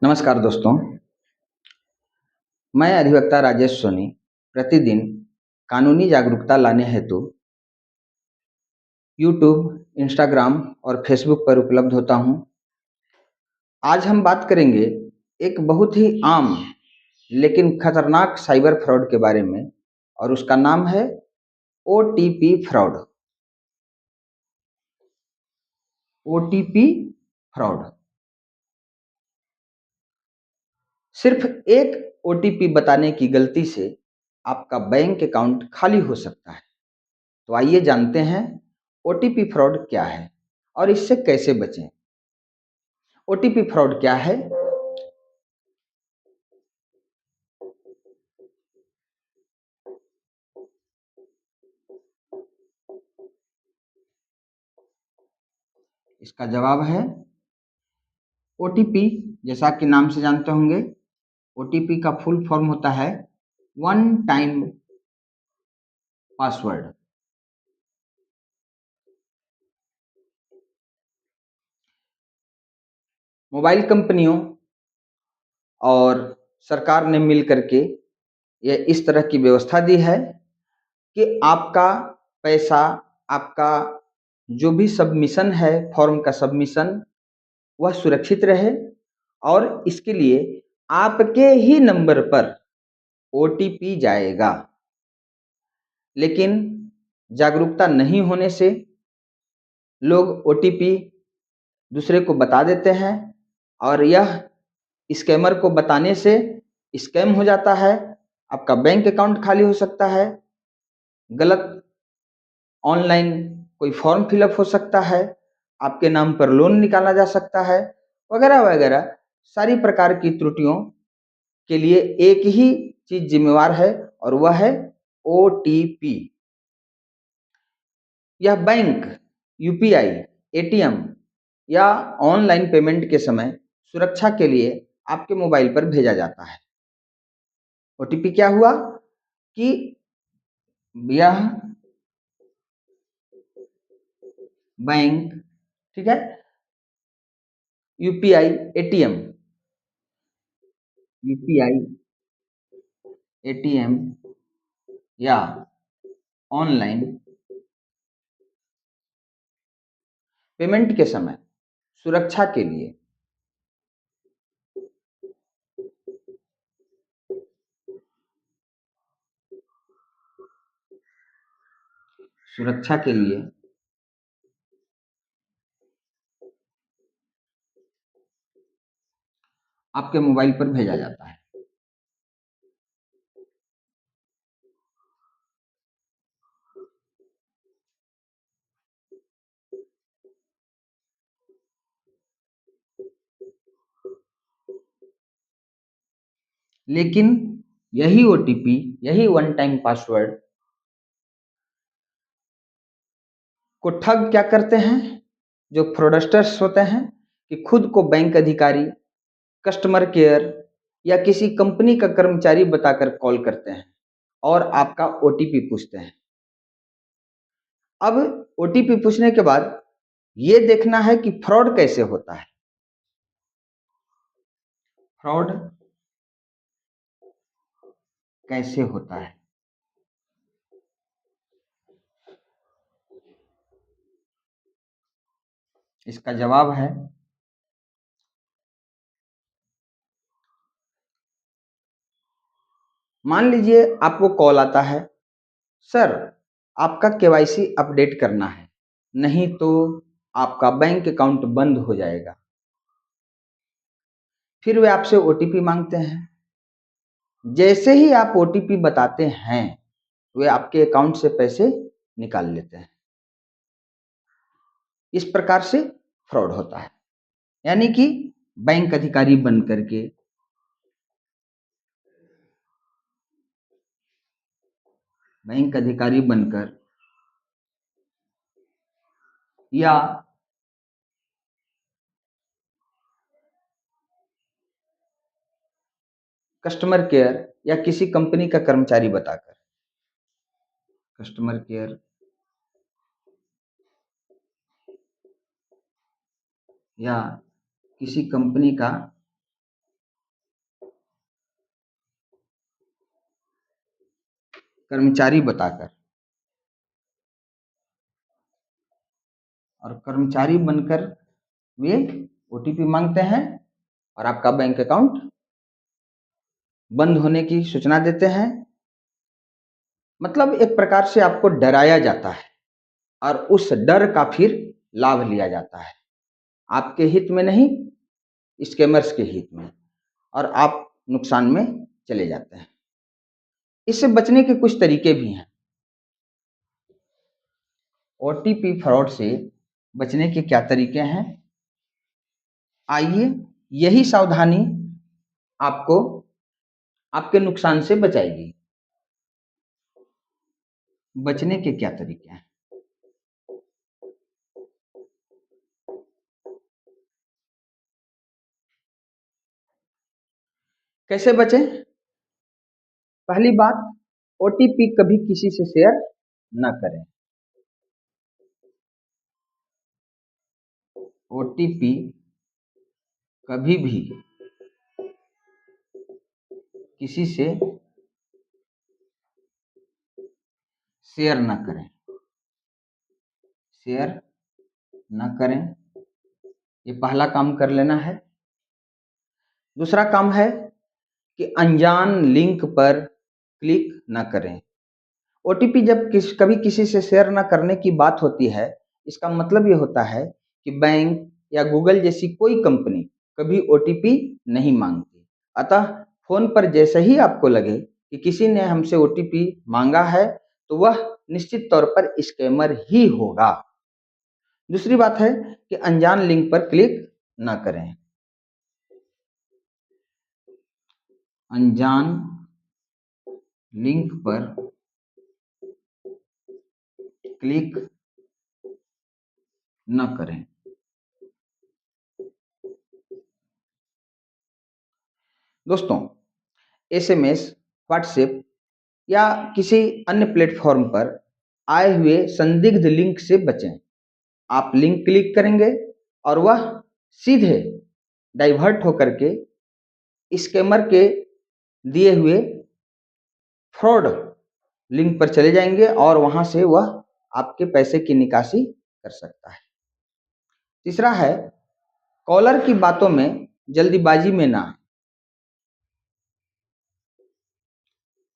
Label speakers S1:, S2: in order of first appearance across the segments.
S1: नमस्कार दोस्तों। मैं अधिवक्ता राजेश सोनी प्रतिदिन कानूनी जागरूकता लाने हेतु यूट्यूब, इंस्टाग्राम और फेसबुक पर उपलब्ध होता हूं। आज हम बात करेंगे एक बहुत ही आम लेकिन खतरनाक साइबर फ्रॉड के बारे में, और उसका नाम है ओटीपी फ्रॉड। ओटीपी फ्रॉड सिर्फ एक ओटीपी बताने की गलती से आपका बैंक अकाउंट खाली हो सकता है। तो आइए जानते हैं ओटीपी फ्रॉड क्या है और इससे कैसे बचें। ओटीपी फ्रॉड क्या है? इसका जवाब है ओटीपी। जैसा कि नाम से जानते होंगे, ओटीपी का फुल फॉर्म होता है वन टाइम पासवर्ड। मोबाइल कंपनियों और सरकार ने मिल करके यह इस तरह की व्यवस्था दी है कि आपका पैसा, आपका जो भी सबमिशन है, फॉर्म का सबमिशन, वह सुरक्षित रहे। और इसके लिए आपके ही नंबर पर ओटीपी जाएगा। लेकिन जागरूकता नहीं होने से लोग ओटीपी दूसरे को बता देते हैं, और यह स्कैमर को बताने से स्कैम हो जाता है। आपका बैंक अकाउंट खाली हो सकता है, गलत ऑनलाइन कोई फॉर्म फिलअप हो सकता है, आपके नाम पर लोन निकाला जा सकता है, वगैरह वगैरह। सारी प्रकार की त्रुटियों के लिए एक ही चीज जिम्मेवार है, और वह है ओटीपी। यह बैंक, यूपीआई, एटीएम या ऑनलाइन पेमेंट के समय सुरक्षा के लिए आपके मोबाइल पर भेजा जाता है। ओटीपी क्या हुआ कि यह बैंक, ठीक है, यूपीआई, एटीएम, यूपीआई, एटीएम या ऑनलाइन पेमेंट के समय सुरक्षा के लिए सुरक्षा के लिए आपके मोबाइल पर भेजा जाता है। लेकिन यही ओटीपी, यही वन टाइम पासवर्ड को ठग क्या करते हैं, जो फ्रॉडस्टर्स होते हैं, कि खुद को बैंक अधिकारी, कस्टमर केयर या किसी कंपनी का कर्मचारी बताकर कॉल करते हैं और आपका ओटीपी पूछते हैं। अब ओटीपी पूछने के बाद ये देखना है कि फ्रॉड कैसे होता है। फ्रॉड कैसे होता है? इसका जवाब है मान लीजिए आपको कॉल आता है, सर आपका केवाईसी अपडेट करना है, नहीं तो आपका बैंक अकाउंट बंद हो जाएगा। फिर वे आपसे ओटीपी मांगते हैं। जैसे ही आप ओटीपी बताते हैं, वे आपके अकाउंट से पैसे निकाल लेते हैं। इस प्रकार से फ्रॉड होता है। यानी कि बैंक अधिकारी बन करके, बैंक अधिकारी बनकर या कस्टमर केयर या किसी कंपनी का कर्मचारी बताकर, कस्टमर केयर या किसी कंपनी का कर्मचारी बताकर और कर्मचारी बनकर वे ओटीपी मांगते हैं और आपका बैंक अकाउंट बंद होने की सूचना देते हैं। मतलब एक प्रकार से आपको डराया जाता है और उस डर का फिर लाभ लिया जाता है, आपके हित में नहीं, स्कैमर्स के हित में, और आप नुकसान में चले जाते हैं। इससे बचने के कुछ तरीके भी हैं। ओटीपी फ्रॉड से बचने के क्या तरीके हैं, आइए यही सावधानी आपको आपके नुकसान से बचाएगी। बचने के क्या तरीके हैं, कैसे बचें? पहली बात, ओटीपी कभी किसी से शेयर न करें। ओटीपी कभी भी किसी से शेयर न करें, शेयर न करें, ये पहला काम कर लेना है। दूसरा काम है कि अनजान लिंक पर क्लिक न करें। ओटीपी जब कभी किसी से शेयर न करने की बात होती है, इसका मतलब ये होता है कि बैंक या गूगल जैसी कोई कंपनी कभी ओटीपी नहीं मांगती। अतः फोन पर जैसे ही आपको लगे कि किसी ने हमसे ओटीपी मांगा है, तो वह निश्चित तौर पर स्कैमर ही होगा। दूसरी बात है कि अनजान लिंक पर क्लिक न करें। अनजान लिंक पर क्लिक न करें। दोस्तों, एसएमएस, व्हाट्सएप या किसी अन्य प्लेटफॉर्म पर आए हुए संदिग्ध लिंक से बचें। आप लिंक क्लिक करेंगे और वह सीधे डाइवर्ट होकर के स्कैमर के दिए हुए फ्रॉड लिंक पर चले जाएंगे और वहां से वह आपके पैसे की निकासी कर सकता है। तीसरा है, कॉलर की बातों में जल्दीबाजी में ना आए।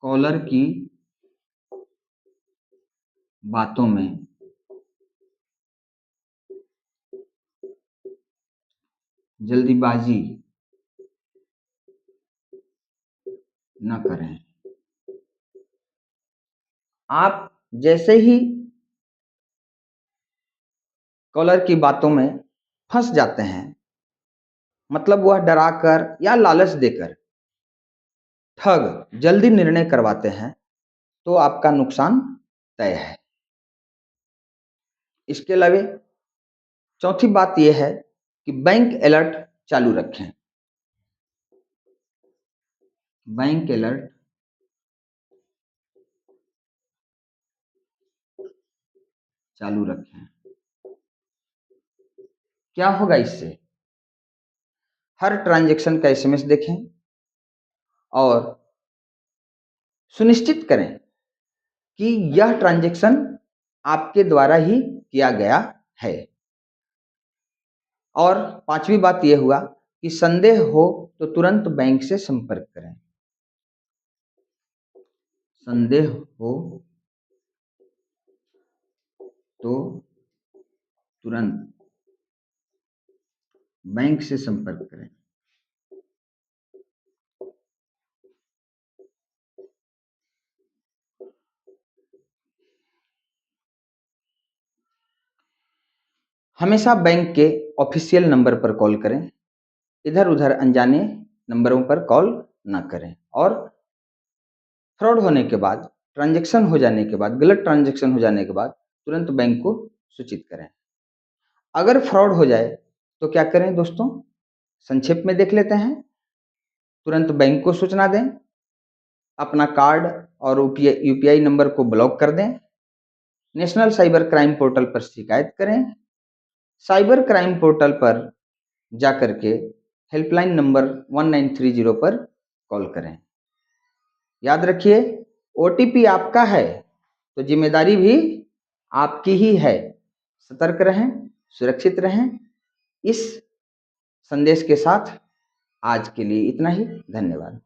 S1: कॉलर की बातों में जल्दीबाजी न करें। आप जैसे ही कॉलर की बातों में फंस जाते हैं, मतलब वह डराकर या लालच देकर ठग जल्दी निर्णय करवाते हैं, तो आपका नुकसान तय है। इसके अलावा चौथी बात यह है कि बैंक अलर्ट चालू रखें। बैंक अलर्ट चालू रखें। क्या होगा इससे? हर ट्रांजैक्शन का एसएमएस देखें और सुनिश्चित करें कि यह ट्रांजैक्शन आपके द्वारा ही किया गया है। और पांचवी बात यह हुआ कि संदेह हो तो तुरंत बैंक से संपर्क करें। संदेह हो तो तुरंत बैंक से संपर्क करें। हमेशा बैंक के ऑफिशियल नंबर पर कॉल करें, इधर उधर अनजाने नंबरों पर कॉल ना करें। और फ्रॉड होने के बाद, ट्रांजैक्शन हो जाने के बाद, गलत ट्रांजैक्शन हो जाने के बाद तुरंत बैंक को सूचित करें। अगर फ्रॉड हो जाए तो क्या करें दोस्तों, संक्षेप में देख लेते हैं। तुरंत बैंक को सूचना दें, अपना कार्ड और यूपीआई नंबर को ब्लॉक कर दें, नेशनल साइबर क्राइम पोर्टल पर शिकायत करें, साइबर क्राइम पोर्टल पर जाकर के हेल्पलाइन नंबर 1930 पर कॉल करें। याद रखिए, ओटीपी आपका है तो जिम्मेदारी भी आपकी ही है। सतर्क रहें, सुरक्षित रहें। इस संदेश के साथ आज के लिए इतना ही। धन्यवाद।